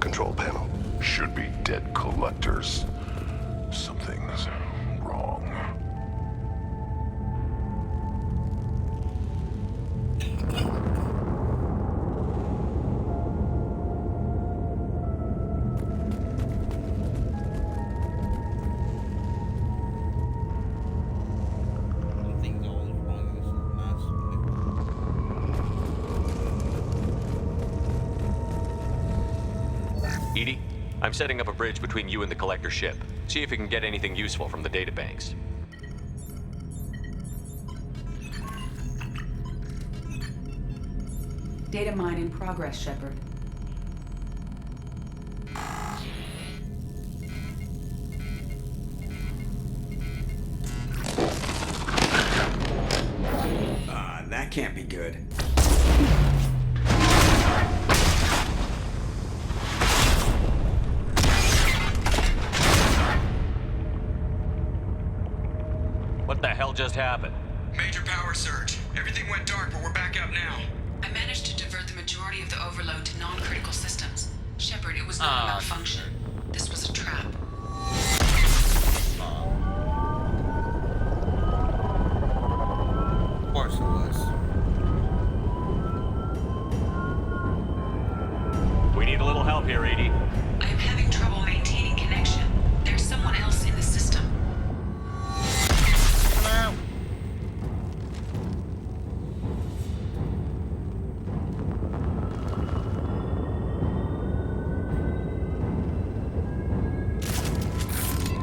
control panel. Should be dead collectors. Something's wrong. Something's always wrong in this mass. Edie, I'm setting up a bridge between you and the collector ship. See if you can get anything useful from the databanks. Data mine in progress, Shepard. That can't be good. What the hell just happened? Major power surge. Everything went dark, but we're back up now. I managed to divert the majority of the overload to non-critical systems. Shepard, it was not a malfunction. This was a trap. Of course it was. We need a little help here, Edie. I am having trouble maintaining connection. There's someone else in the system. No.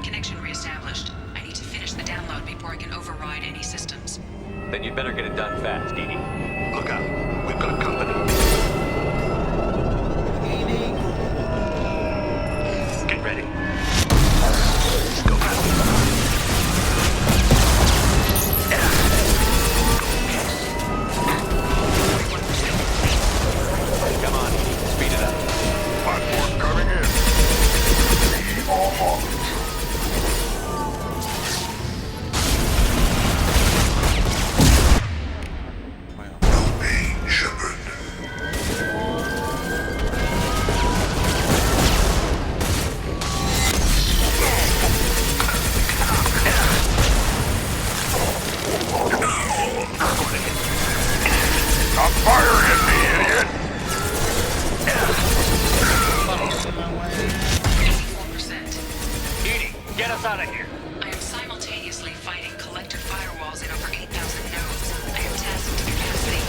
Connection reestablished. I need to finish the download before I can override any systems. Then you'd better get it done fast, Edie. Look out. We've got company. Get ready. Go fast. Come on, Edie. Speed it up. Platform coming in. We are hot. No pain, Shepard. Stop firing at me, idiot! 84%. Edie, get us out of here. I am simultaneously fighting collector firewalls in over 8,000 nodes. I am tasked to capacity.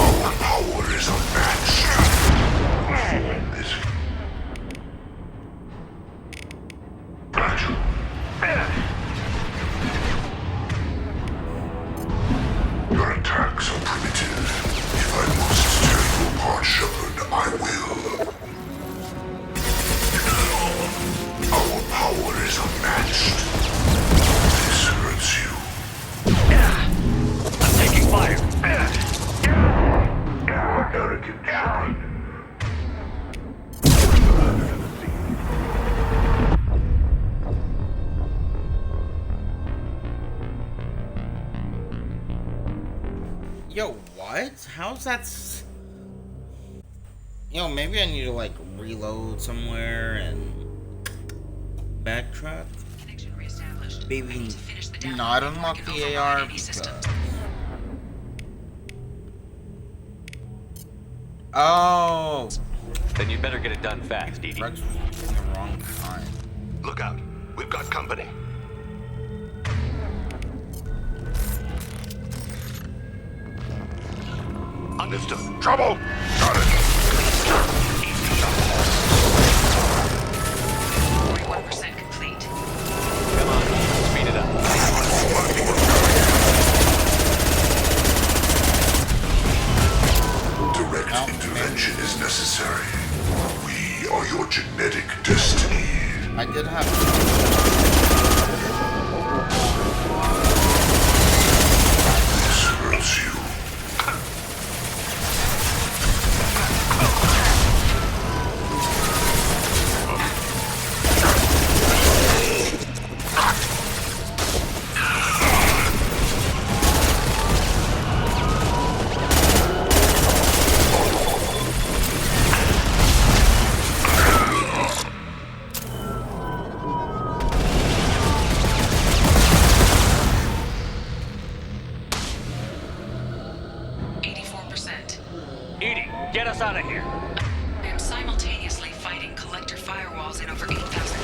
Our power is unmatched. This fragile. Your attacks are primitive. If I must tear you apart, Shepard, I will. Our power is unmatched. This hurts you. I'm taking fire. Arrogant Shepard. Yo, what? How's that Yo, maybe I need to, like, reload somewhere and backtrack. Connection reestablished. I Maybe need to finish the download not before I unlock can the override AR any because... systems. Oh! Then you'd better get it done fast, Edie. Rex was using the wrong time. Look out. We've got company. Understood. Trouble! Got it. 41% complete. Come on, speed it up. Direct intervention is necessary. We are your genetic destiny. I did have... This hurts you. us out of here. I am simultaneously fighting collector firewalls in over 8,000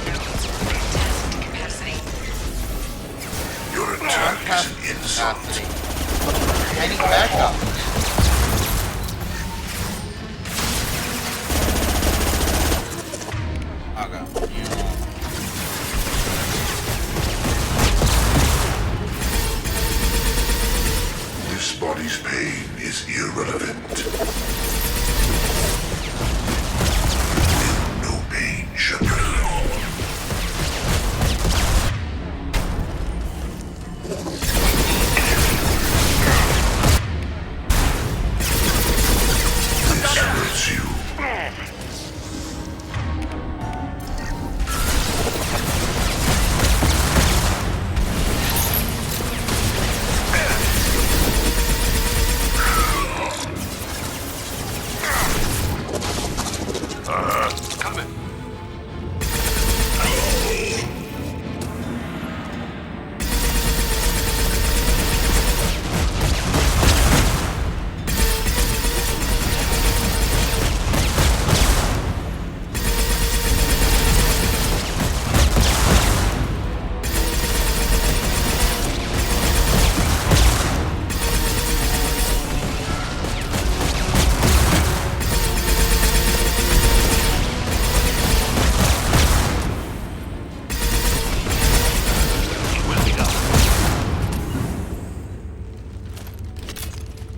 nodes. Fantastic capacity. Your attack is an insult. Capacity. I need backup. Okay. You know. This body's pain is irrelevant. No pain, Shepard. This hurts you. Coming.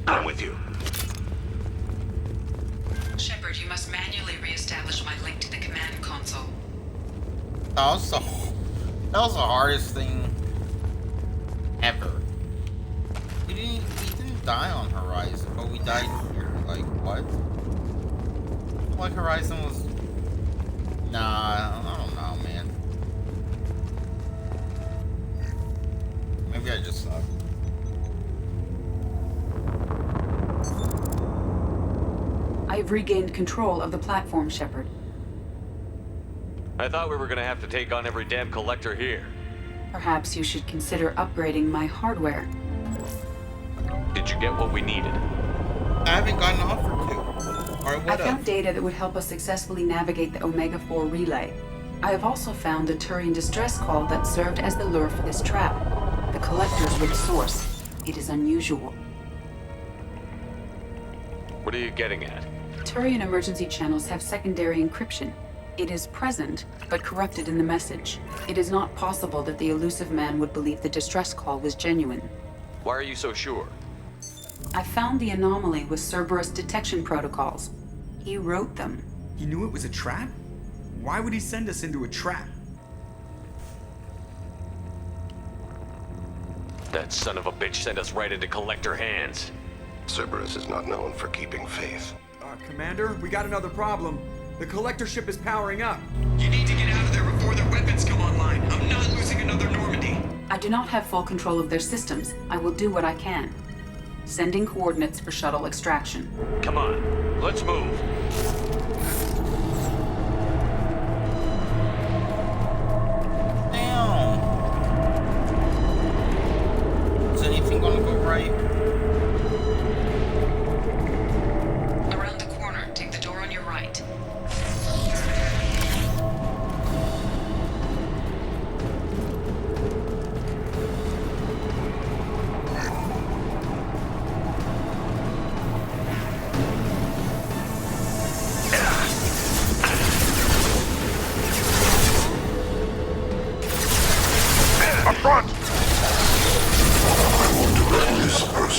I'm with you. Shepard, you must manually re-establish my link to the command console. That was the hardest thing ever. We didn't die on Horizon, but we died here. Like, what? Like Horizon was... Nah, I don't know, man. Maybe I just suck. I've regained control of the platform, Shepard. I thought we were gonna have to take on every damn collector here. Perhaps you should consider upgrading my hardware. Did you get what we needed? I haven't gotten an offer to. Or I what found data that would help us successfully navigate the Omega-4 relay. I have also found a Turian distress call that served as the lure for this trap. The collectors were the source. It is unusual. What are you getting at? Turian emergency channels have secondary encryption. It is present, but corrupted in the message. It is not possible that the elusive man would believe the distress call was genuine. Why are you so sure? I found the anomaly with Cerberus detection protocols. He wrote them. He knew it was a trap? Why would he send us into a trap? That son of a bitch sent us right into collector hands. Cerberus is not known for keeping faith. Commander, we got another problem. The collector ship is powering up. You need to get out of there before their weapons come online. I'm not losing another Normandy. I do not have full control of their systems. I will do what I can. Sending coordinates for shuttle extraction. Come on, let's move. Damn. Is anything gonna go right? Around the corner, take the door on your right. Up front! I want to let this person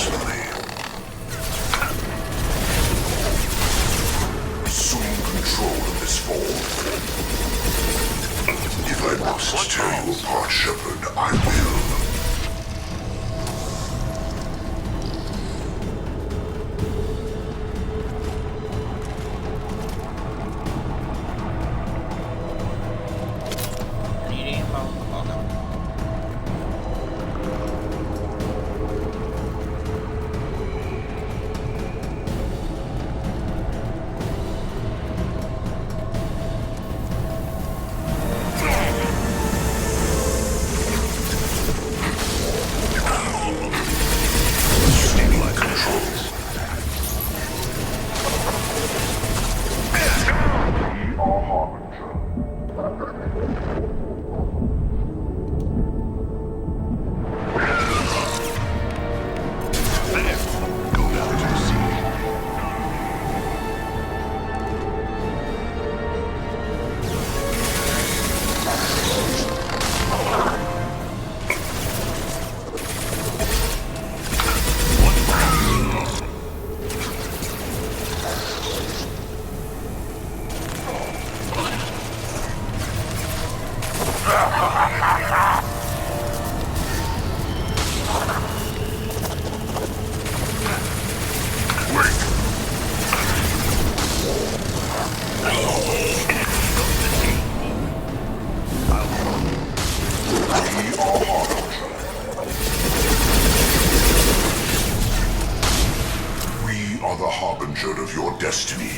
assured of your destiny.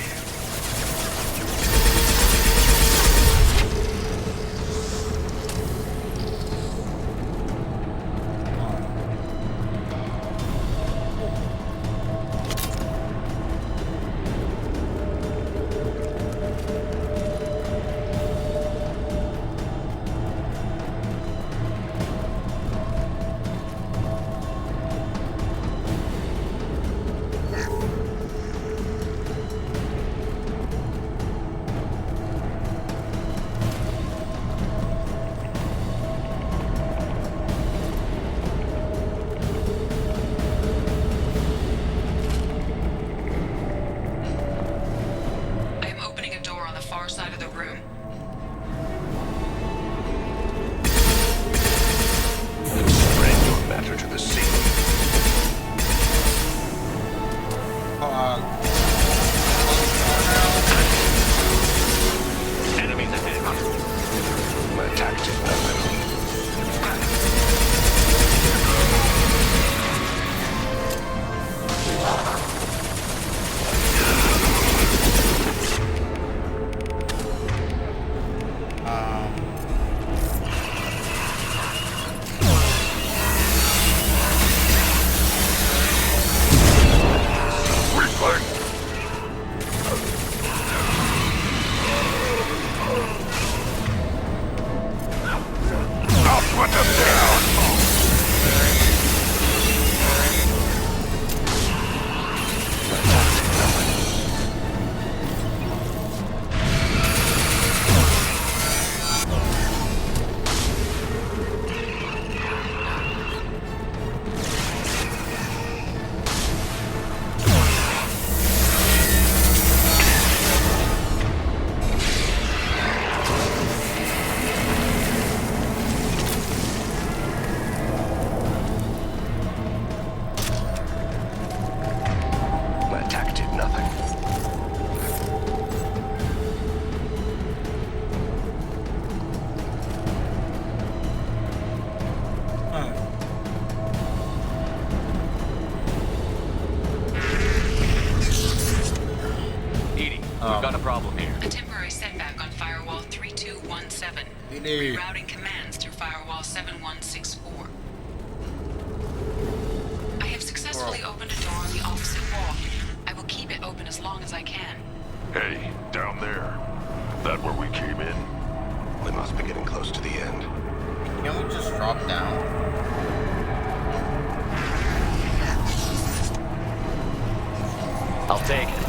I am opening a door on the far side of the room. Spread your matter to the sea. Enemies ahead. My attack did nothing. I'll put them down! My attack did nothing. Edie, we've got a problem here. A temporary setback on firewall 3217. Edie. Rerouting commands through firewall 7164. I have successfully opened a door on the opposite wall. I will keep it open as long as I can. Hey, down there. That where we came in? We must be getting close to the end. Can we just drop down? I'll take it.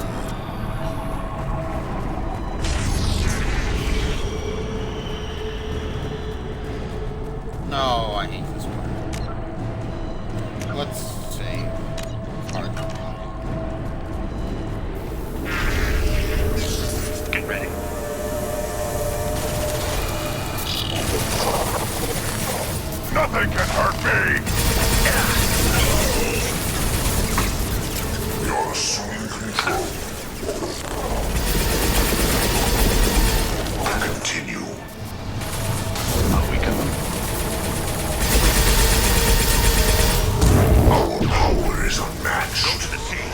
No, I hate this one. Let's save. Hard to find. Get ready. Nothing can hurt me! You're assuming control. Continue. Out we come. Our power is unmatched. Go to the sea.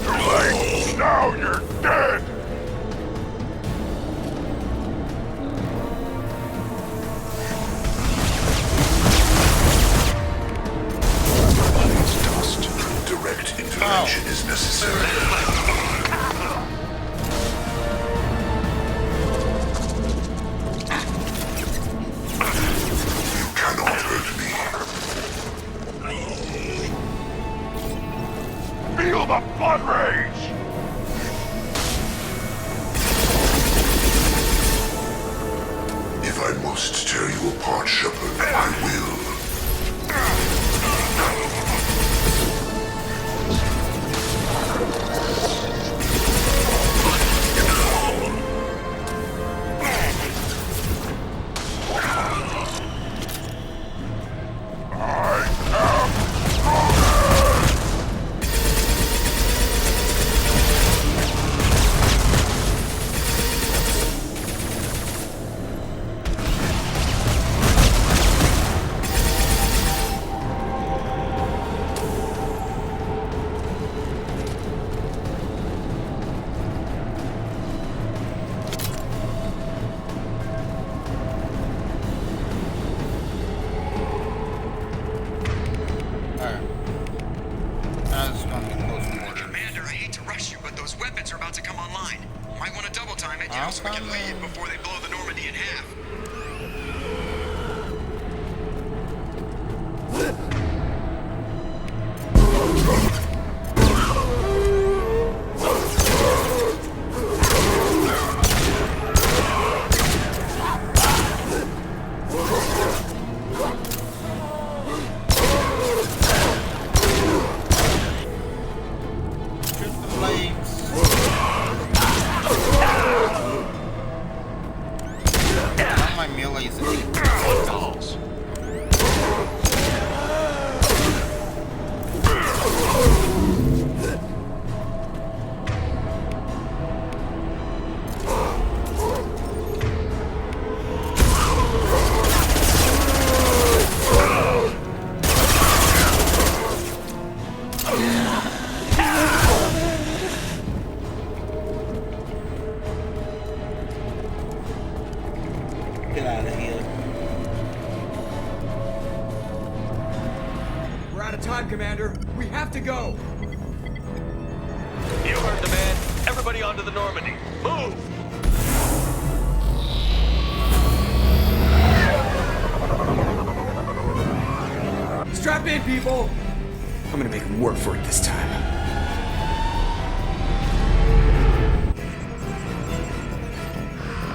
Too late! Now you're dead! Body's dust. Direct intervention is necessary. You cannot hurt me. Feel the blood rage! If I must tear you apart, Shepard, I will. I am basically. Dolls. Get out of here. We're out of time, Commander. We have to go. You heard the man. Everybody onto the Normandy. Move! Strap in, people. I'm gonna make them work for it this time.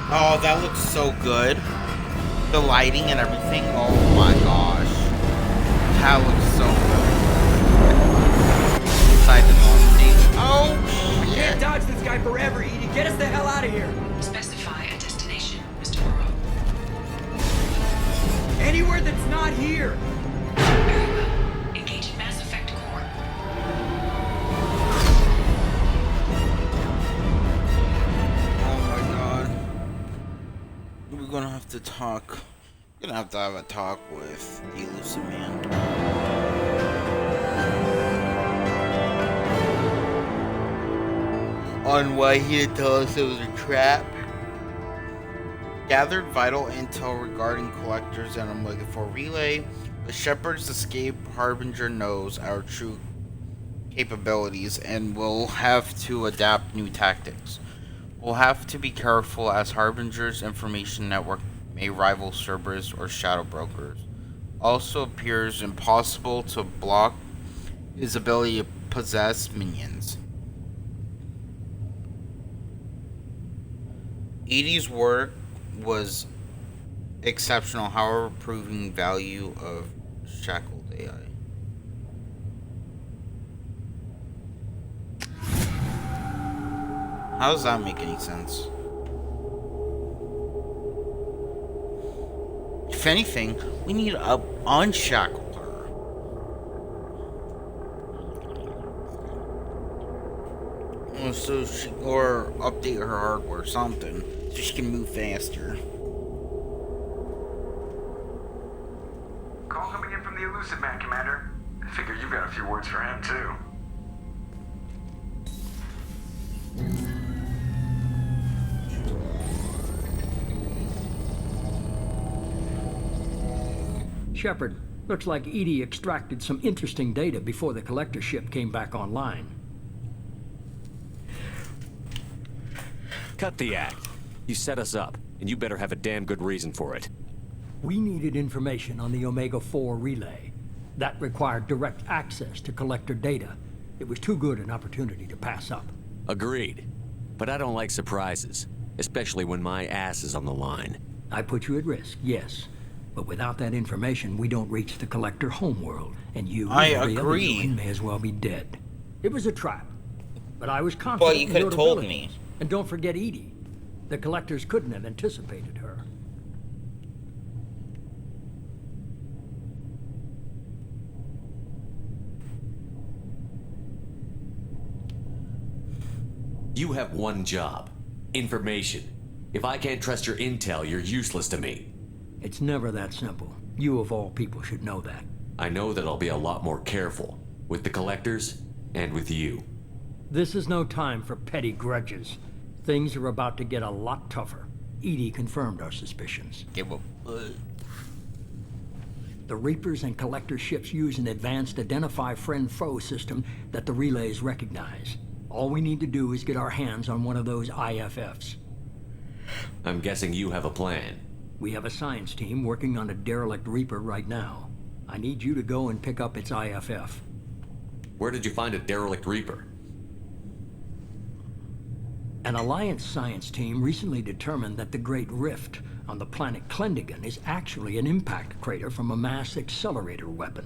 Oh, that looks so good. The lighting and everything. Oh my gosh. That looks so good. Inside the Normandy. Oh, We can't shit. dodge this guy forever, Edie. Get us the hell out of here. Specify a destination, Mr. Moreau. Anywhere that's not here. Very well. Engaging Mass Effect core. Oh my god. We're gonna have to talk. We're gonna have to have a talk with the Elusive Man. On why he didn't tell us it was a trap. Gathered vital intel regarding collectors and Omega 4 Relay. The Shepard's escape Harbinger knows our true capabilities and will have to adapt new tactics. We'll have to be careful as Harbinger's information network may rival Cerberus or Shadow Brokers. Also appears impossible to block his ability to possess minions. Edie's work was exceptional, however, proving value of shackled AI. How does that make any sense? If anything, we need to unshackle her. So she, or update her hardware, something, so she can move faster. Call coming in from the Elusive Man, Commander. I figure you've got a few words for him, too. Shepard, looks like Edie extracted some interesting data before the collector ship came back online. Cut the act. You set us up, and you better have a damn good reason for it. We needed information on the Omega-4 relay. That required direct access to collector data. It was too good an opportunity to pass up. Agreed. But I don't like surprises, especially when my ass is on the line. I put you at risk, yes. But without that information, we don't reach the collector homeworld, and you I and every other agree. human may as well be dead. It was a trap, but I was confident Well, you in could your have told abilities. me. And don't forget Edie. The collectors couldn't have anticipated her. You have one job. Information. If I can't trust your intel, you're useless to me. It's never that simple. You of all people should know that. I know that I'll be a lot more careful. With the collectors, and with you. This is no time for petty grudges. Things are about to get a lot tougher. Edie confirmed our suspicions. Give up. The Reapers and Collector ships use an advanced identify friend-foe system that the relays recognize. All we need to do is get our hands on one of those IFFs. I'm guessing you have a plan. We have a science team working on a derelict Reaper right now. I need you to go and pick up its IFF. Where did you find a derelict Reaper? An Alliance science team recently determined that the Great Rift on the planet Klendigan is actually an impact crater from a mass accelerator weapon.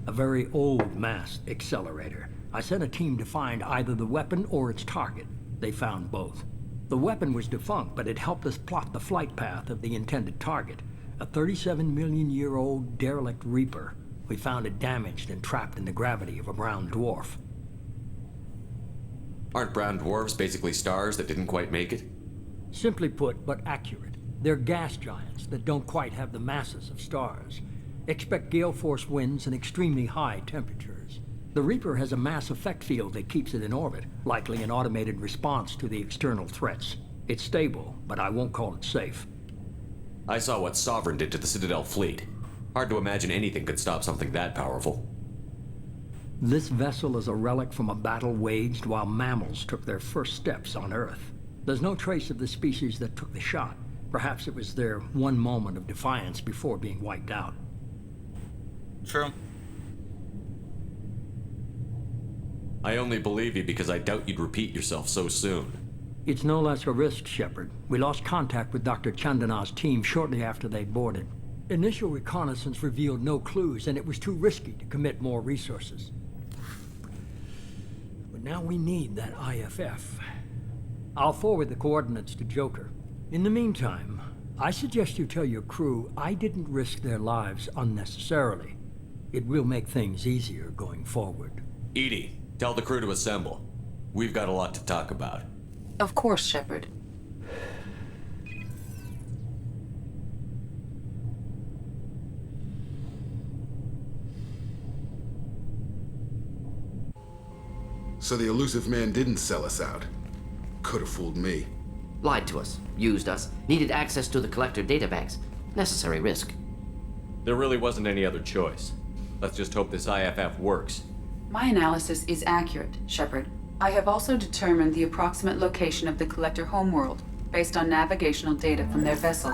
A very old mass accelerator. I sent a team to find either the weapon or its target. They found both. The weapon was defunct, but it helped us plot the flight path of the intended target, a 37-million-year-old derelict Reaper. We found it damaged and trapped in the gravity of a brown dwarf. Aren't brown dwarfs basically stars that didn't quite make it? Simply put, but accurate. They're gas giants that don't quite have the masses of stars. Expect gale force winds and extremely high temperatures. The Reaper has a mass effect field that keeps it in orbit, likely an automated response to the external threats. It's stable, but I won't call it safe. I saw what Sovereign did to the Citadel fleet. Hard to imagine anything could stop something that powerful. This vessel is a relic from a battle waged while mammals took their first steps on Earth. There's no trace of the species that took the shot. Perhaps it was their one moment of defiance before being wiped out. True. I only believe you because I doubt you'd repeat yourself so soon. It's no less a risk, Shepard. We lost contact with Dr. Chandana's team shortly after they boarded. Initial reconnaissance revealed no clues, and it was too risky to commit more resources. But now we need that IFF. I'll forward the coordinates to Joker. In the meantime, I suggest you tell your crew I didn't risk their lives unnecessarily. It will make things easier going forward. EDI, tell the crew to assemble. We've got a lot to talk about. Of course, Shepard. So the elusive man didn't sell us out. Could have fooled me. Lied to us, used us, needed access to the Collector databanks. Necessary risk. There really wasn't any other choice. Let's just hope this IFF works. My analysis is accurate, Shepard. I have also determined the approximate location of the Collector homeworld, based on navigational data from their vessel.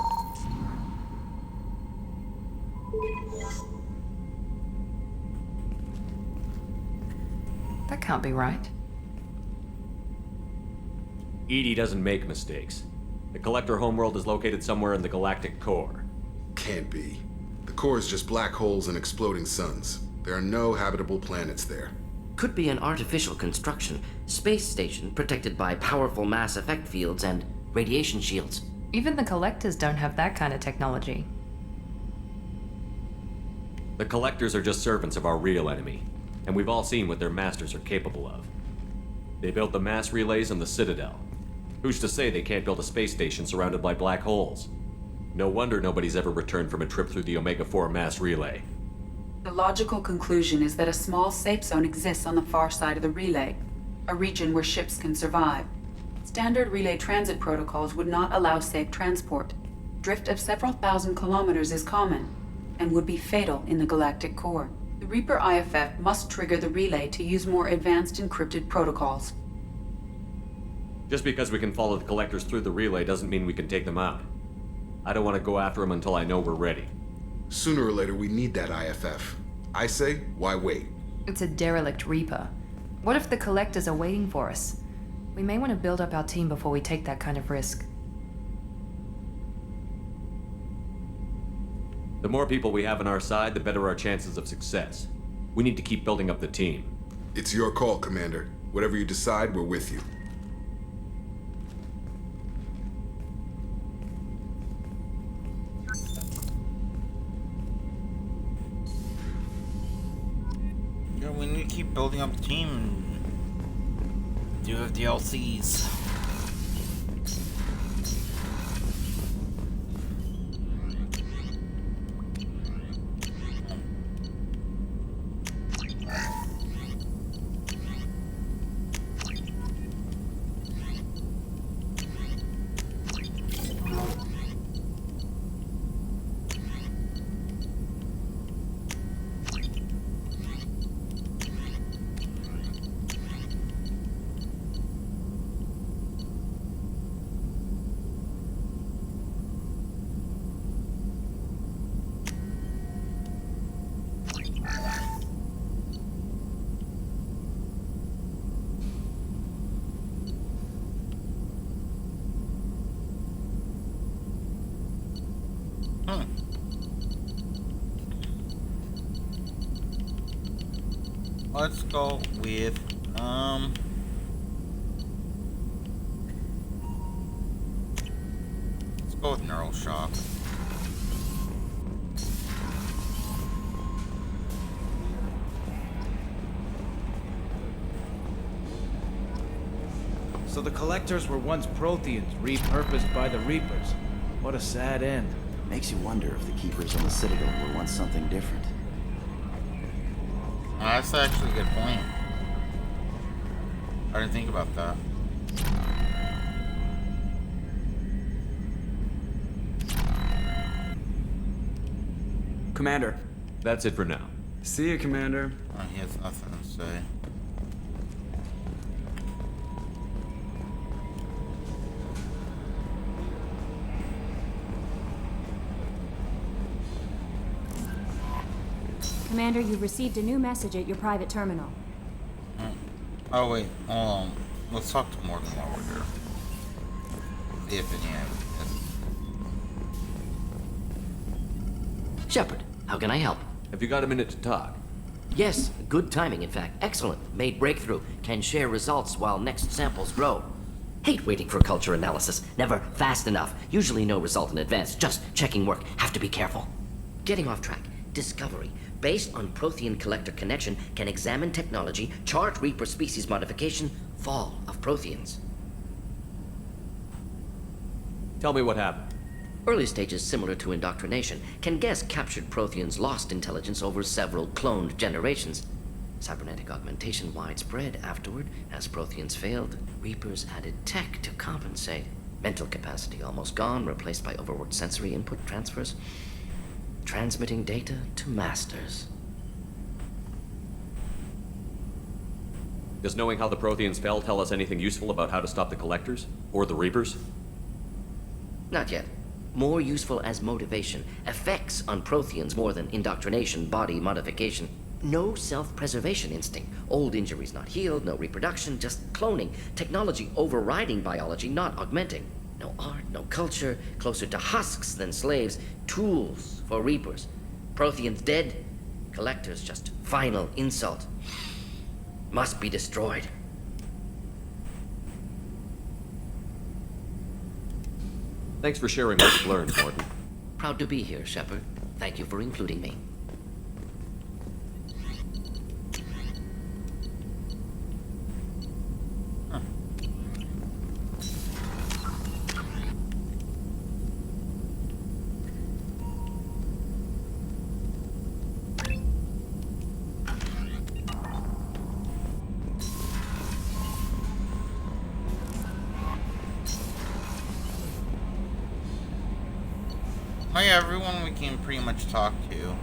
That can't be right. EDI doesn't make mistakes. The Collector homeworld is located somewhere in the galactic core. Can't be. The core is just black holes and exploding suns. There are no habitable planets there. Could be an artificial construction, space station protected by powerful mass effect fields and radiation shields. Even the Collectors don't have that kind of technology. The Collectors are just servants of our real enemy, and we've all seen what their masters are capable of. They built the mass relays on the Citadel. Who's to say they can't build a space station surrounded by black holes? No wonder nobody's ever returned from a trip through the Omega-4 mass relay. The logical conclusion is that a small safe zone exists on the far side of the relay, a region where ships can survive. Standard relay transit protocols would not allow safe transport. Drift of several thousand kilometers is common, and would be fatal in the galactic core. The Reaper IFF must trigger the relay to use more advanced encrypted protocols. Just because we can follow the Collectors through the relay doesn't mean we can take them out. I don't want to go after them until I know we're ready. Sooner or later, we need that IFF. I say, why wait? It's a derelict Reaper. What if the Collectors are waiting for us? We may want to build up our team before we take that kind of risk. The more people we have on our side, the better our chances of success. We need to keep building up the team. It's your call, Commander. Whatever you decide, we're with you. Yeah, we need to keep building up the team and do the DLCs. Let's go with Go with neural shock. So the Collectors were once Protheans, repurposed by the Reapers. What a sad end. Makes you wonder if the Keepers on the Citadel were once something different. That's actually a good point. I didn't think about that. Commander. That's it for now. See you, Commander. Oh, he has nothing to say. Commander, you've received a new message at your private terminal. Oh wait, hold on. Let's talk to Morgan while we're here. See if any Shepard, how can I help? Have you got a minute to talk? Yes, good timing, in fact. Excellent. Made breakthrough. Can share results while next samples grow. Hate waiting for culture analysis. Never fast enough. Usually no result in advance. Just checking work. Have to be careful. Getting off track. Discovery. Based on Prothean Collector connection, can examine technology, chart Reaper species modification, fall of Protheans. Tell me what happened. Early stages similar to indoctrination. Can guess captured Protheans lost intelligence over several cloned generations. Cybernetic augmentation widespread afterward. As Protheans failed, Reapers added tech to compensate. Mental capacity almost gone, replaced by overworked sensory input transfers. Transmitting data to masters. Does knowing how the Protheans fell tell us anything useful about how to stop the Collectors? Or the Reapers? Not yet. More useful as motivation. Effects on Protheans more than indoctrination, body modification. No self-preservation instinct. Old injuries not healed, no reproduction, just cloning. Technology overriding biology, not augmenting. No art, no culture, closer to husks than slaves. Tools for Reapers. Protheans dead, Collectors just final insult. Must be destroyed. Thanks for sharing what you've learned, Morton. Proud to be here, Shepard. Thank you for including me. Oh yeah, everyone we can pretty much talk to.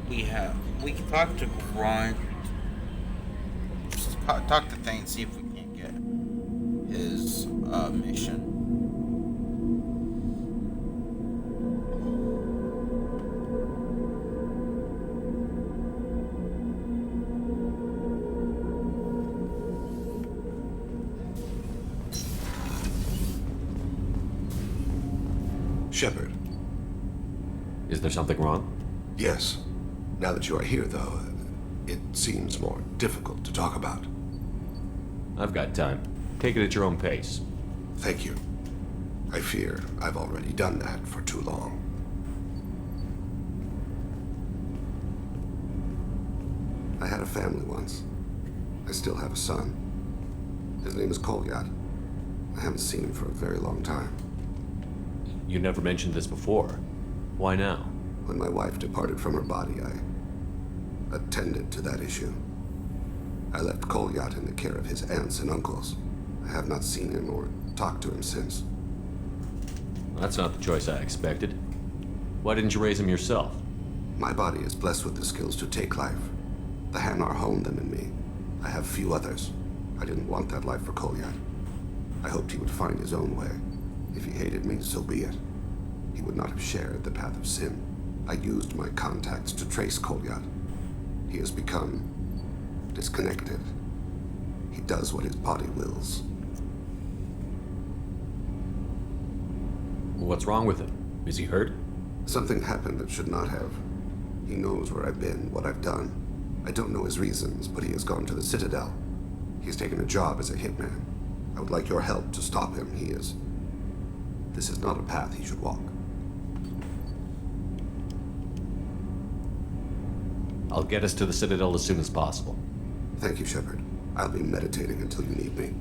We can talk to Grunt. Just talk to Thane, see if we can get his mission. Shepard. Is there something wrong? Yes. Now that you are here, though, it seems more difficult to talk about. I've got time. Take it at your own pace. Thank you. I fear I've already done that for too long. I had a family once. I still have a son. His name is Kolyat. I haven't seen him for a very long time. You never mentioned this before. Why now? When my wife departed from her body, I attended to that issue. I left Kolyat in the care of his aunts and uncles. I have not seen him or talked to him since. That's not the choice I expected. Why didn't you raise him yourself? My body is blessed with the skills to take life. The Hanar honed them in me. I have few others. I didn't want that life for Kolyat. I hoped he would find his own way. If he hated me, so be it. He would not have shared the path of sin. I used my contacts to trace Kolyat. He has become disconnected. He does what his body wills. What's wrong with him? Is he hurt? Something happened that should not have. He knows where I've been, what I've done. I don't know his reasons, but he has gone to the Citadel. He's taken a job as a hitman. I would like your help to stop him. He is This is not a path he should walk. I'll get us to the Citadel as soon as possible. Thank you, Shepard. I'll be meditating until you need me.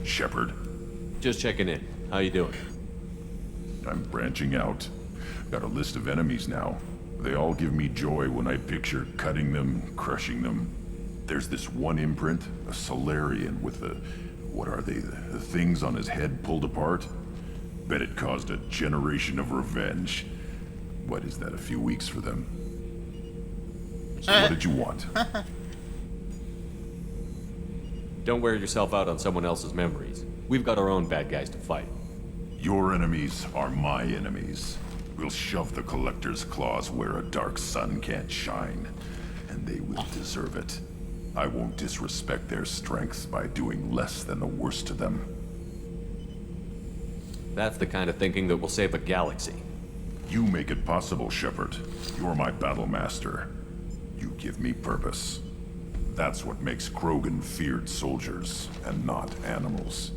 Shepard. Just checking in. How you doing? I'm branching out. Got a list of enemies now. They all give me joy when I picture cutting them, crushing them. There's this one imprint, a Solarian with the... what are they? The things on his head pulled apart? Bet it caused a generation of revenge. What is that, a few weeks for them? So what did you want? Don't wear yourself out on someone else's memories. We've got our own bad guys to fight. Your enemies are my enemies. We'll shove the Collector's claws where a dark sun can't shine, and they will deserve it. I won't disrespect their strengths by doing less than the worst to them. That's the kind of thinking that will save a galaxy. You make it possible, Shepard. You're my battle master. You give me purpose. That's what makes Krogan feared soldiers, and not animals.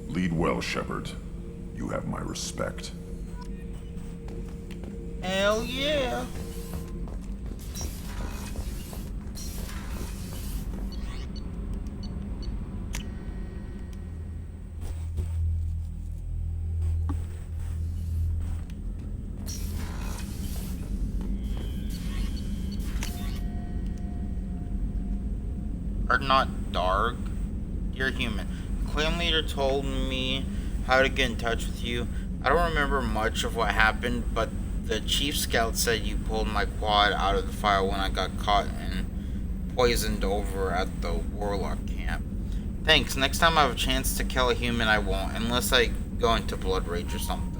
Lead well, Shepard. You have my respect. Hell yeah. Are not dark. You're human. Clan leader told me how to get in touch with you. I don't remember much of what happened, but the chief scout said you pulled my quad out of the fire when I got caught and poisoned over at the Warlock camp. Thanks. Next time I have a chance to kill a human, I won't, unless I go into Blood Rage or something.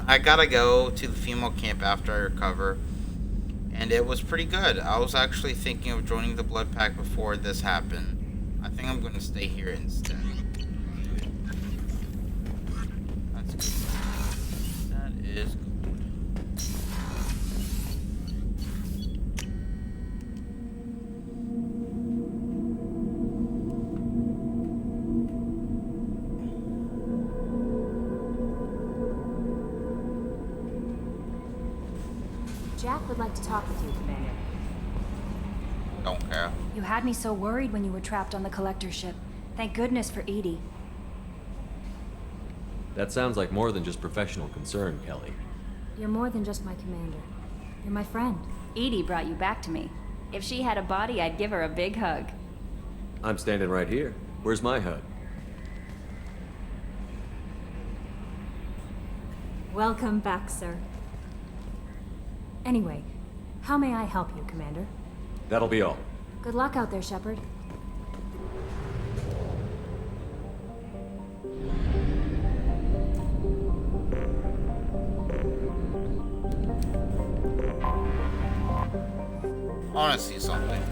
I gotta go to the female camp after I recover. And it was pretty good. I was actually thinking of joining the Blood Pack before this happened. I think I'm going to stay here instead. That's good. That is good. Jack would like to talk with you, Commander. Don't care. You had me so worried when you were trapped on the Collector ship. Thank goodness for EDI. That sounds like more than just professional concern, Kelly. You're more than just my commander. You're my friend. EDI brought you back to me. If she had a body, I'd give her a big hug. I'm standing right here. Where's my hug? Welcome back, sir. Anyway, how may I help you, Commander? That'll be all. Good luck out there, Shepard. I want to see something.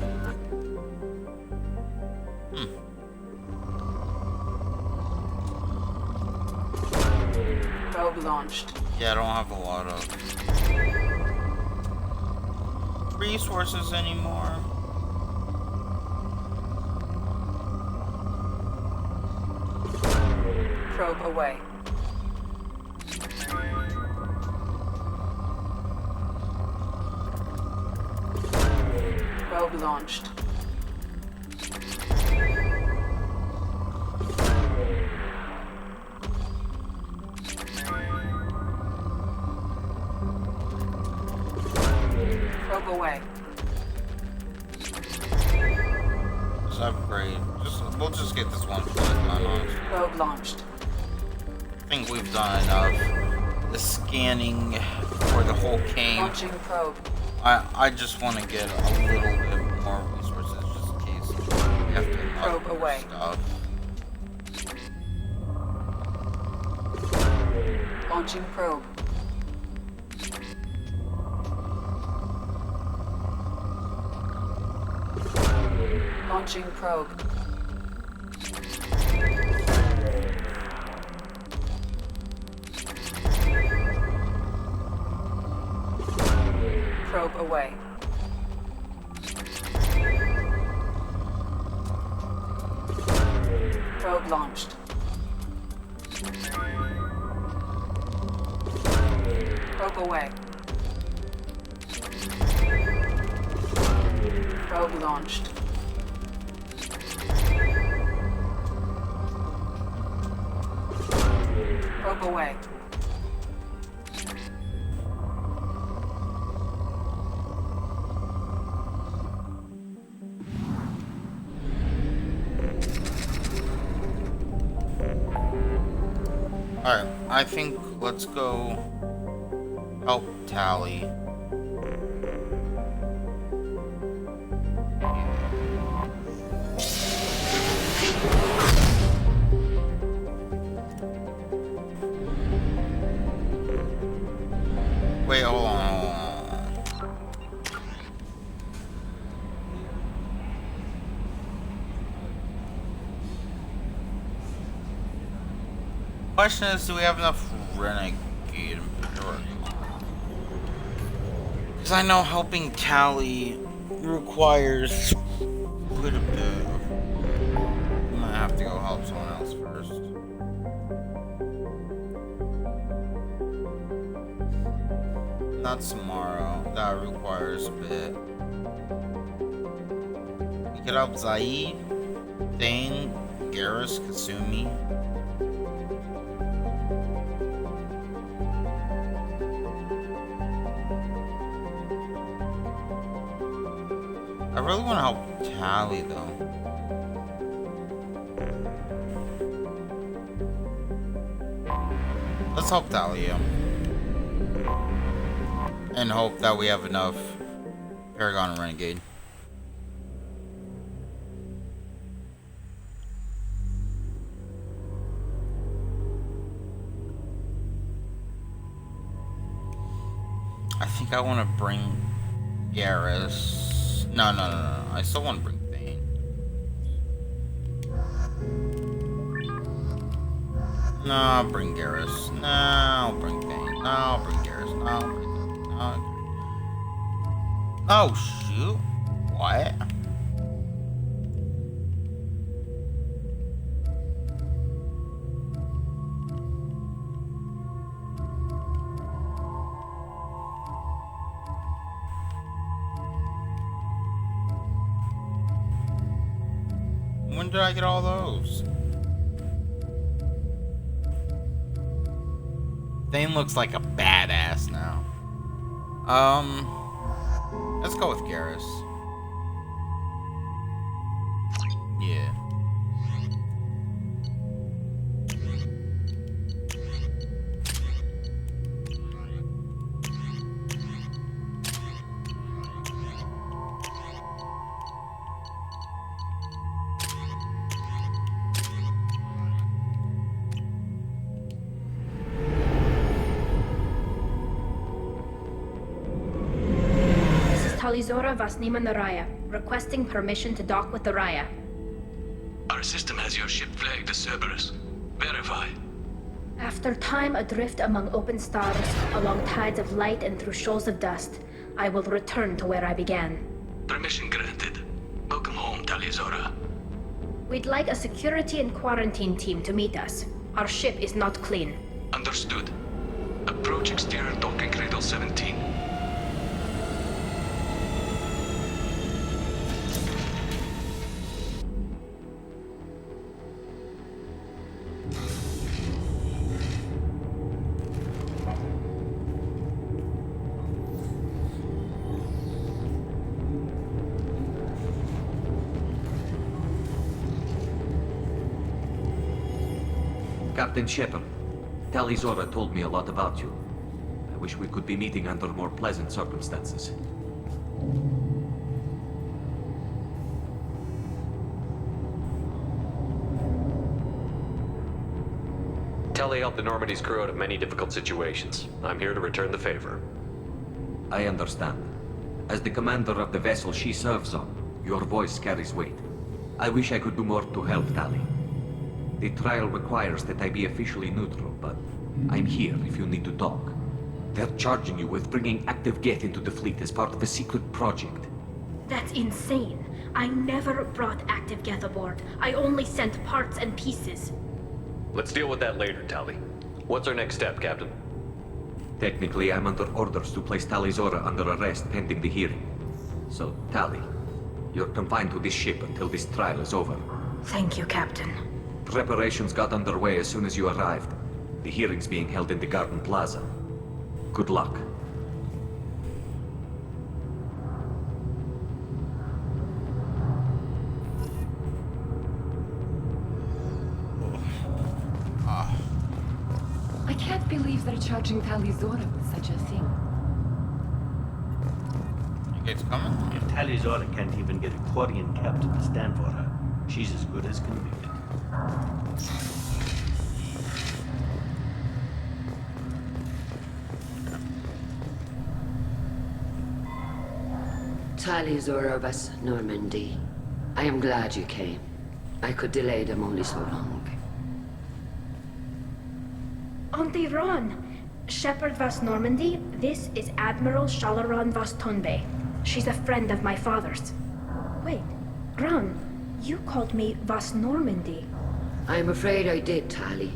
Probe launched. Yeah, I don't have a lot of resources anymore. Probe away. Probe launched. Probe away. Just upgrade. We'll just get this one done, honestly. Probe launched. I think we've done enough. The scanning for the whole game. Launching probe. I just want to get a little bit more resources just in case we have to probe away. Stuff. Launching probe. Launching probe. Probe away. Probe launched. Probe away. Probe launched. Probe away. Alright, I think let's go help Tali. Wait, hold on. Question is, do we have enough renegade imperator? Because I know helping Tali requires quite a bit of... I might have to go help someone else first. Not tomorrow. That requires a bit. We could help Zaid, Thane, Garrus, Kasumi. I really want to help Tali though. Let's help Tali, yeah. And hope that we have enough Paragon and Renegade. I think I want to bring Garrus. No. I still want to bring Thane. No, I'll bring Garrus. No, I'll bring Thane. No, I'll bring Garrus. No, I'll bring Thane. Oh, shoot. What? When did I get all those? Thane looks like a badass now. Let's go with Garrus. Yeah. Talizora Vasnima Naraya, requesting permission to dock with the Raya. Our system has your ship flagged as Cerberus. Verify. After time adrift among open stars, along tides of light and through shoals of dust, I will return to where I began. Permission granted. Welcome home, Talizora. We'd like a security and quarantine team to meet us. Our ship is not clean. Understood. Approach exterior docking cradle 17. Captain Shepard, Talizora told me a lot about you. I wish we could be meeting under more pleasant circumstances. Tully helped the Normandy's crew out of many difficult situations. I'm here to return the favor. I understand. As the commander of the vessel she serves on, your voice carries weight. I wish I could do more to help Tali. The trial requires that I be officially neutral, but I'm here if you need to talk. They're charging you with bringing active Geth into the fleet as part of a secret project. That's insane. I never brought active Geth aboard. I only sent parts and pieces. Let's deal with that later, Tali. What's our next step, Captain? Technically, I'm under orders to place Tali Zora under arrest pending the hearing. So, Tali, you're confined to this ship until this trial is over. Thank you, Captain. Preparations got underway as soon as you arrived. The hearing's being held in the Garden Plaza. Good luck. I can't believe they're charging Tali Zora with such a thing. It's coming? If Tali Zora can't even get a Quarian captain to stand for her, she's as good as convicted. Tali Zora of us, Normandy. I am glad you came. I could delay them only so long. Auntie Ron! Shepherd Vas Normandy, this is Admiral Shalaron Vas Tonbe. She's a friend of my father's. Wait, Ron, you called me Vas Normandy. I'm afraid I did, Tali.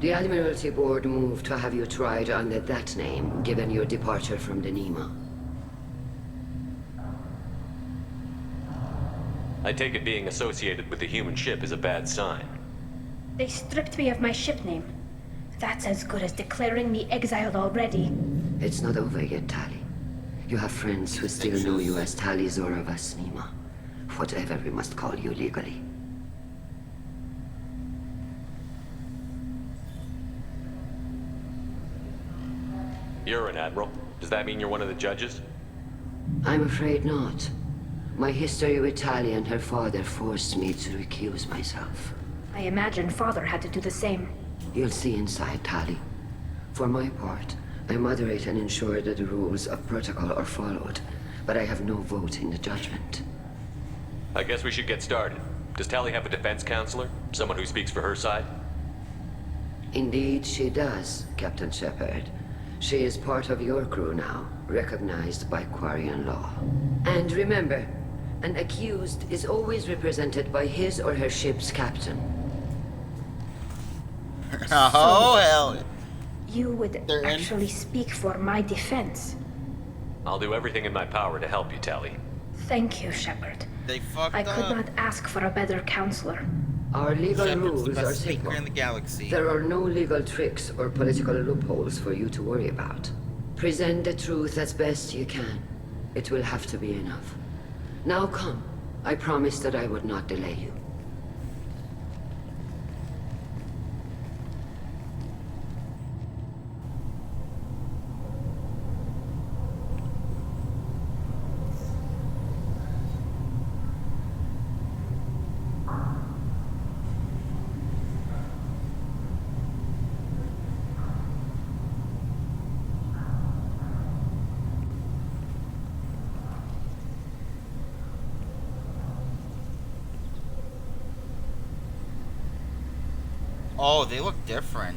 The Admiralty Board moved to have you tried under that name, given your departure from the Nima. I take it being associated with the human ship is a bad sign. They stripped me of my ship name. That's as good as declaring me exiled already. It's not over yet, Tali. You have friends who still know you as Tali Zora Vas Nima. Whatever we must call you legally. You're an admiral. Does that mean you're one of the judges? I'm afraid not. My history with Tali and her father forced me to recuse myself. I imagine father had to do the same. You'll see inside, Tali. For my part, I moderate and ensure that the rules of protocol are followed, but I have no vote in the judgment. I guess we should get started. Does Tali have a defense counselor? Someone who speaks for her side? Indeed, she does, Captain Shepard. She is part of your crew now, recognized by Quarian law. And remember, an accused is always represented by his or her ship's captain. Oh, hell. You would actually speak for my defense. I'll do everything in my power to help you, Tali. Thank you, Shepard. They fucked I up. could not ask for a better counselor. Our legal Shepard's rules the are best simple. speaker in the galaxy. There are no legal tricks or political loopholes for you to worry about. Present the truth as best you can. It will have to be enough. Now come. I promised that I would not delay you. Oh, they look different.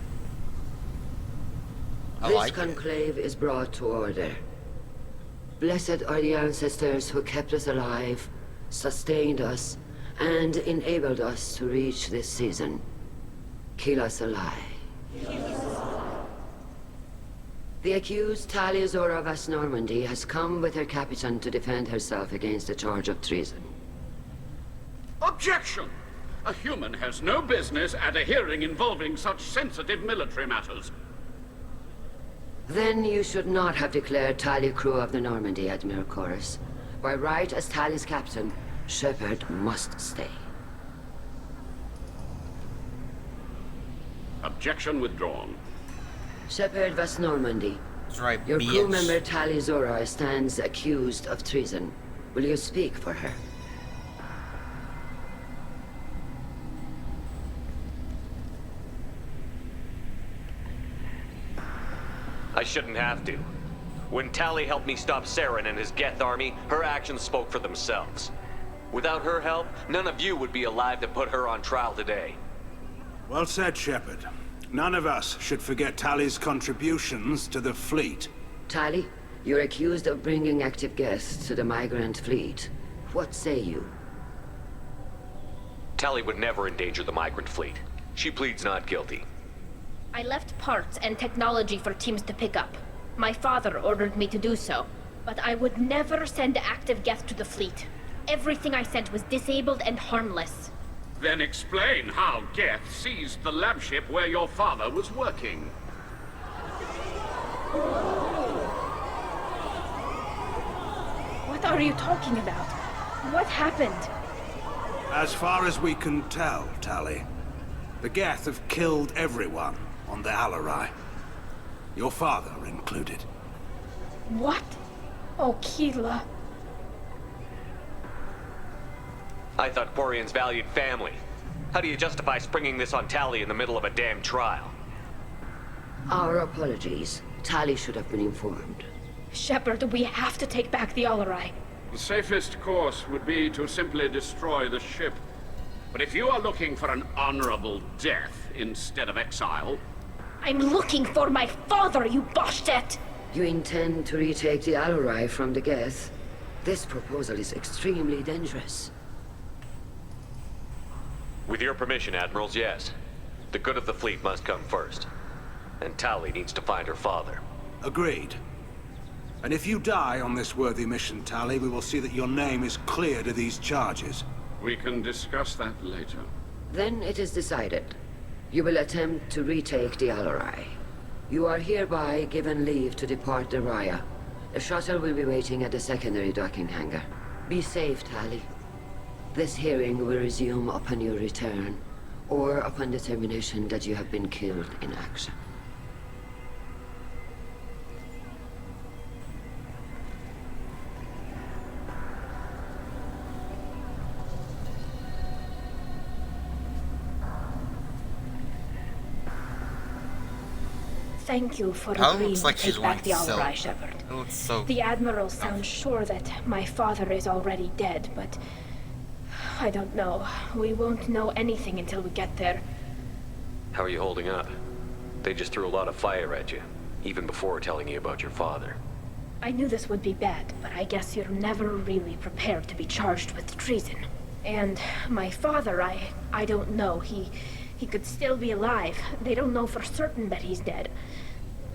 I This like it. conclave is brought to order. Blessed are the ancestors who kept us alive, sustained us, and enabled us to reach this season. Kill us alive. The accused Tali Zora Vas Normandy has come with her captain to defend herself against a charge of treason. Objection! A human has no business at a hearing involving such sensitive military matters. Then you should not have declared Tali crew of the Normandy, Admiral Chorus. By right as Tali's captain, Shepard must stay. Objection withdrawn. Shepard Vas Normandy. That's right, Your crew bitch. member Tali Zora stands accused of treason. Will you speak for her? I shouldn't have to. When Tali helped me stop Saren and his Geth army, her actions spoke for themselves. Without her help, none of you would be alive to put her on trial today. Well said, Shepard. None of us should forget Tali's contributions to the fleet. Tali, you're accused of bringing active guests to the migrant fleet. What say you? Tali would never endanger the migrant fleet. She pleads not guilty. I left parts and technology for teams to pick up. My father ordered me to do so, but I would never send active Geth to the fleet. Everything I sent was disabled and harmless. Then explain how Geth seized the lab ship where your father was working. What are you talking about? What happened? As far as we can tell, Tali, the Geth have killed everyone on the Alarai. Your father included. What? Oh, Keela. I thought Quarians valued family. How do you justify springing this on Tali in the middle of a damn trial? Our apologies. Tali should have been informed. Shepard, we have to take back the Alarai. The safest course would be to simply destroy the ship. But if you are looking for an honorable death instead of exile... I'm looking for my father, you Bastet! You intend to retake the Alarai from the Geth? This proposal is extremely dangerous. With your permission, Admirals, yes. The good of the fleet must come first. And Tali needs to find her father. Agreed. And if you die on this worthy mission, Tali, we will see that your name is cleared of these charges. We can discuss that later. Then it is decided. You will attempt to retake the Alarai. You are hereby given leave to depart the Raya. The shuttle will be waiting at the secondary docking hangar. Be safe, Tali. This hearing will resume upon your return, or upon determination that you have been killed in action. Thank you for That agreeing looks like to she's take back the wanting to Alarai, sell. Shepard. It looks so... The Admiral sounds sure that my father is already dead, but... I don't know. We won't know anything until we get there. How are you holding up? They just threw a lot of fire at you, even before telling you about your father. I knew this would be bad, but I guess you're never really prepared to be charged with treason. And my father, I don't know. He could still be alive. They don't know for certain that he's dead.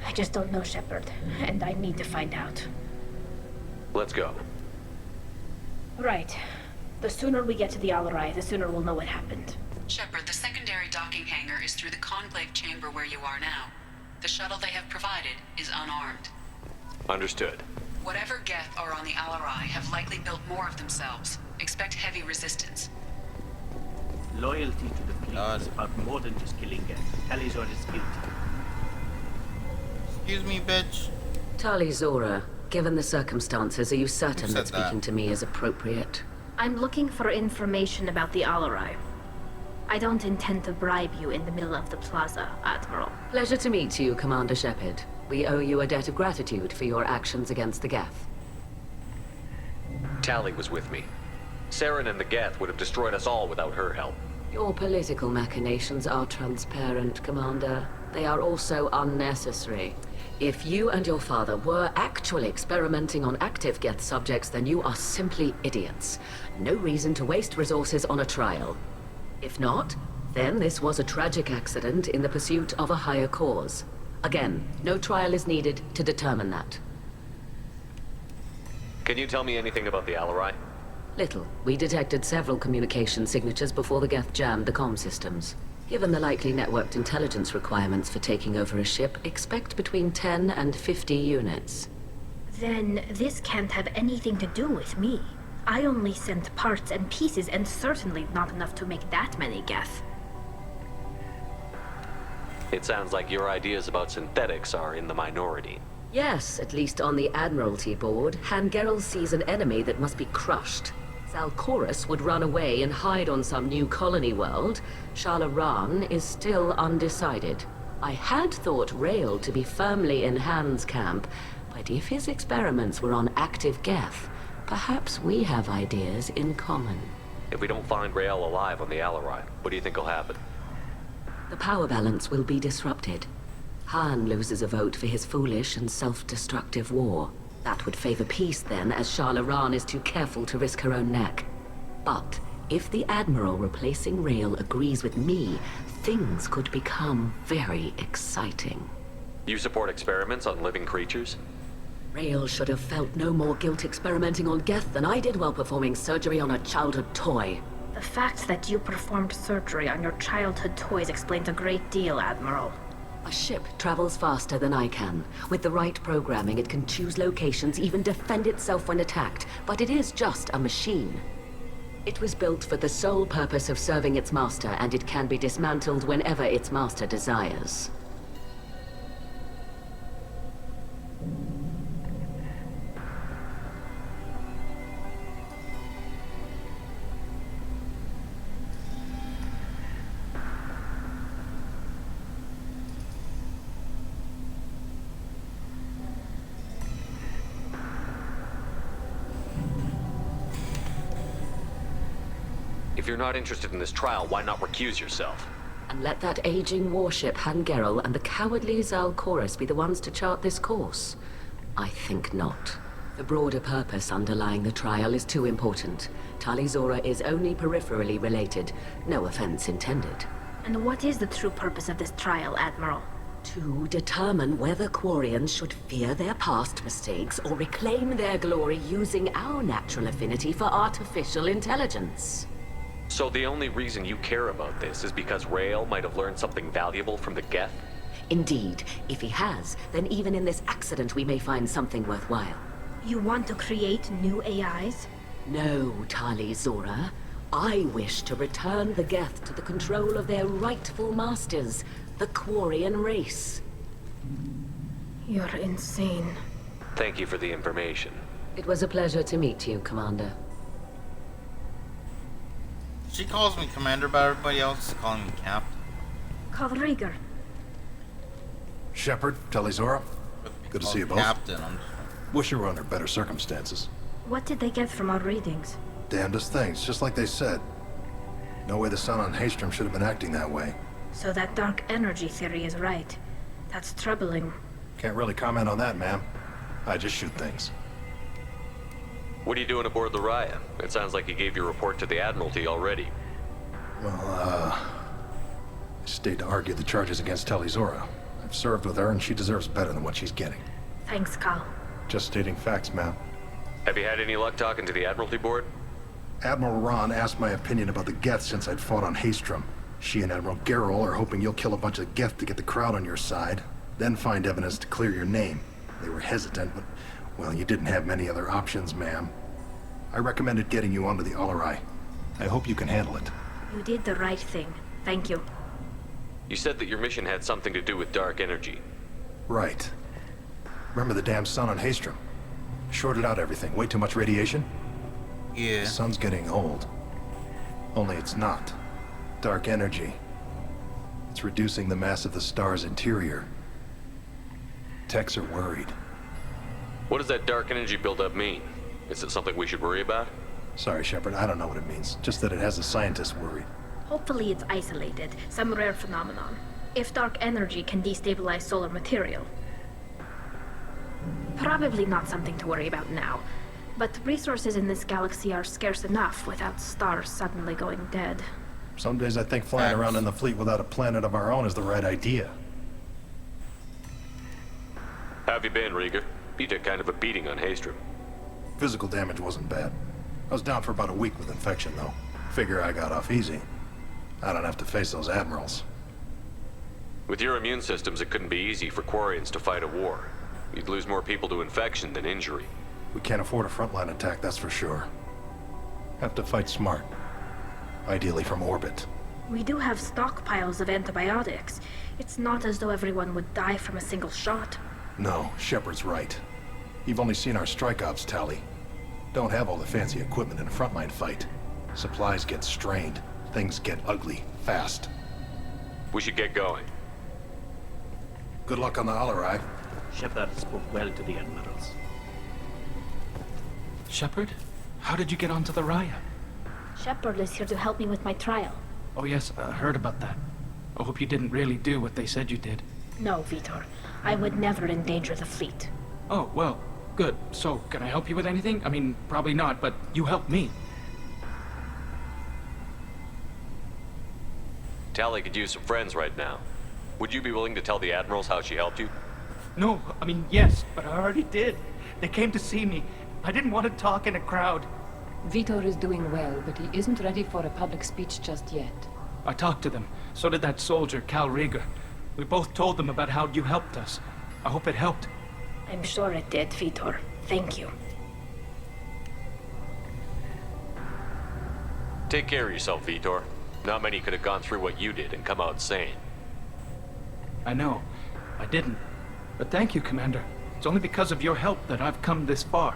I just don't know, Shepard, and I need to find out. Let's go. Right. The sooner we get to the Alarai, the sooner we'll know what happened. Shepard, the secondary docking hangar is through the conclave chamber where you are now. The shuttle they have provided is unarmed. Understood. Whatever Geth are on the Alarai have likely built more of themselves. Expect heavy resistance. Loyalty to the fleet is about more than just killing Geth. Talizor is guilty. Excuse me, bitch. Tali Zora, given the circumstances, are you certain Who said that speaking that? to me is appropriate? I'm looking for information about the Alarai. I don't intend to bribe you in the middle of the plaza, Admiral. Pleasure to meet you, Commander Shepard. We owe you a debt of gratitude for your actions against the Geth. Tali was with me. Saren and the Geth would have destroyed us all without her help. Your political machinations are transparent, Commander. They are also unnecessary. If you and your father were actually experimenting on active Geth subjects, then you are simply idiots. No reason to waste resources on a trial. If not, then this was a tragic accident in the pursuit of a higher cause. Again, no trial is needed to determine that. Can you tell me anything about the Alarai? Little. We detected several communication signatures before the Geth jammed the comm systems. Given the likely networked intelligence requirements for taking over a ship, expect between 10 and 50 units. Then this can't have anything to do with me. I only sent parts and pieces, and certainly not enough to make that many Geth. It sounds like your ideas about synthetics are in the minority. Yes, at least on the Admiralty board, Hangerel sees an enemy that must be crushed. Zalcorus would run away and hide on some new colony world. Shala Ran is still undecided. I had thought Rael to be firmly in Han's camp, but if his experiments were on active Geth, perhaps we have ideas in common. If we don't find Rael alive on the Alarai, what do you think will happen? The power balance will be disrupted. Han loses a vote for his foolish and self-destructive war. That would favor peace then, as Shala Raan is too careful to risk her own neck. But if the Admiral replacing Rael agrees with me, things could become very exciting. You support experiments on living creatures? Rael should have felt no more guilt experimenting on Geth than I did while performing surgery on a childhood toy. The fact that you performed surgery on your childhood toys explains a great deal, Admiral. A ship travels faster than I can. With the right programming, it can choose locations, even defend itself when attacked. But it is just a machine. It was built for the sole purpose of serving its master, and it can be dismantled whenever its master desires. If you're not interested in this trial, why not recuse yourself? And let that aging warship Han Gerrel and the cowardly Zal Chorus be the ones to chart this course? I think not. The broader purpose underlying the trial is too important. Tali Zora is only peripherally related. No offense intended. And what is the true purpose of this trial, Admiral? To determine whether Quarians should fear their past mistakes or reclaim their glory using our natural affinity for artificial intelligence. So the only reason you care about this is because Rael might have learned something valuable from the Geth? Indeed. If he has, then even in this accident we may find something worthwhile. You want to create new AIs? No, Tali Zora. I wish to return the Geth to the control of their rightful masters, the Quarian race. You're insane. Thank you for the information. It was a pleasure to meet you, Commander. She calls me Commander, but everybody else is calling me Captain. Call Rieger. Shepard, Tali Zora. Good to see you both. Captain. Wish you were under better circumstances. What did they get from our readings? Damnedest things, just like they said. No way the sun on Haestrom should have been acting that way. So that dark energy theory is right. That's troubling. Can't really comment on that, ma'am. I just shoot things. What are you doing aboard the Raya? It sounds like you gave your report to the Admiralty already. Well, I stayed to argue the charges against Tali Zora. I've served with her, and she deserves better than what she's getting. Thanks, Cal. Just stating facts, ma'am. Have you had any luck talking to the Admiralty board? Admiral Raan asked my opinion about the Geth since I'd fought on Haestrom. She and Admiral Gerrel are hoping you'll kill a bunch of Geth to get the crowd on your side, then find evidence to clear your name. They were hesitant, but, well, you didn't have many other options, ma'am. I recommended getting you onto the Alarai. I hope you can handle it. You did the right thing. Thank you. You said that your mission had something to do with dark energy. Right. Remember the damn sun on Haestrom? Shorted out everything. Way too much radiation? Yeah. The sun's getting old. Only it's not. Dark energy. It's reducing the mass of the star's interior. Techs are worried. What does that dark energy buildup mean? Is it something we should worry about? Sorry, Shepard, I don't know what it means. Just that it has the scientists worried. Hopefully it's isolated, some rare phenomenon. If dark energy can destabilize solar material. Probably not something to worry about now. But resources in this galaxy are scarce enough without stars suddenly going dead. Some days I think flying around in the fleet without a planet of our own is the right idea. How have you been, Rieger? You took kind of a beating on Haestrom. Physical damage wasn't bad. I was down for about a week with infection, though. Figure I got off easy. I don't have to face those admirals. With your immune systems, it couldn't be easy for Quarians to fight a war. You'd lose more people to infection than injury. We can't afford a frontline attack, that's for sure. Have to fight smart. Ideally from orbit. We do have stockpiles of antibiotics. It's not as though everyone would die from a single shot. No, Shepard's right. You've only seen our strike ops, Tali. Don't have all the fancy equipment in a frontline fight. Supplies get strained. Things get ugly, fast. We should get going. Good luck on the Alarai. Shepard spoke well to the admirals. Shepard? How did you get onto the Raya? Shepard is here to help me with my trial. Oh yes, I heard about that. I hope you didn't really do what they said you did. No, Vitor. I would never endanger the fleet. Oh, well, good. So, can I help you with anything? I mean, probably not, but you helped me. Tali could use some friends right now. Would you be willing to tell the admirals how she helped you? No, I mean, yes, but I already did. They came to see me. I didn't want to talk in a crowd. Vitor is doing well, but he isn't ready for a public speech just yet. I talked to them. So did that soldier, Cal Rieger. We both told them about how you helped us. I hope it helped. I'm sure it did, Vitor. Thank you. Take care of yourself, Vitor. Not many could have gone through what you did and come out sane. I know. I didn't. But thank you, Commander. It's only because of your help that I've come this far.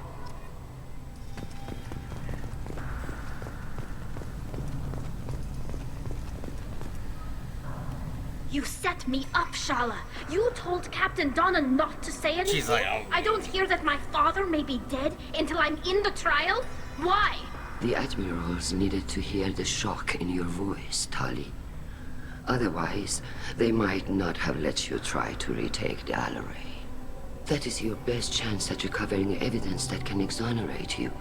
You set me up, Shala. You told Captain Donna not to say anything. She's like, oh. I don't hear that my father may be dead until I'm in the trial? Why? The admirals needed to hear the shock in your voice, Tali. Otherwise, they might not have let you try to retake the Alarai. That is your best chance at recovering evidence that can exonerate you.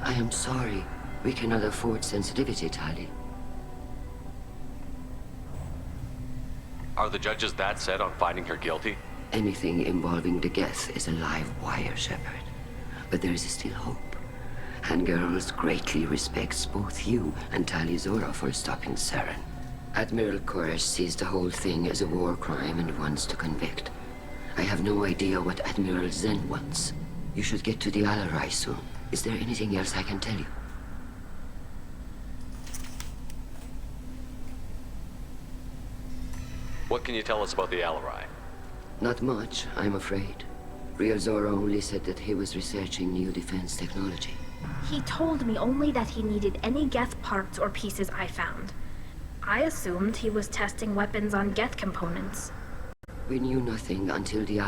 I am sorry. We cannot afford sensitivity, Tali. Are the judges that set on finding her guilty? Anything involving the Geth is a live wire, Shepard. But there is still hope. And Girls greatly respects both you and Tali Zora for stopping Saren. Admiral Koresh sees the whole thing as a war crime and wants to convict. I have no idea what Admiral Zen wants. You should get to the Alarai soon. Is there anything else I can tell you? What can you tell us about the Alarai? Not much, I'm afraid. Real Zora only said that he was researching new defense technology. He told me only that he needed any Geth parts or pieces I found. I assumed he was testing weapons on Geth components. We knew nothing until the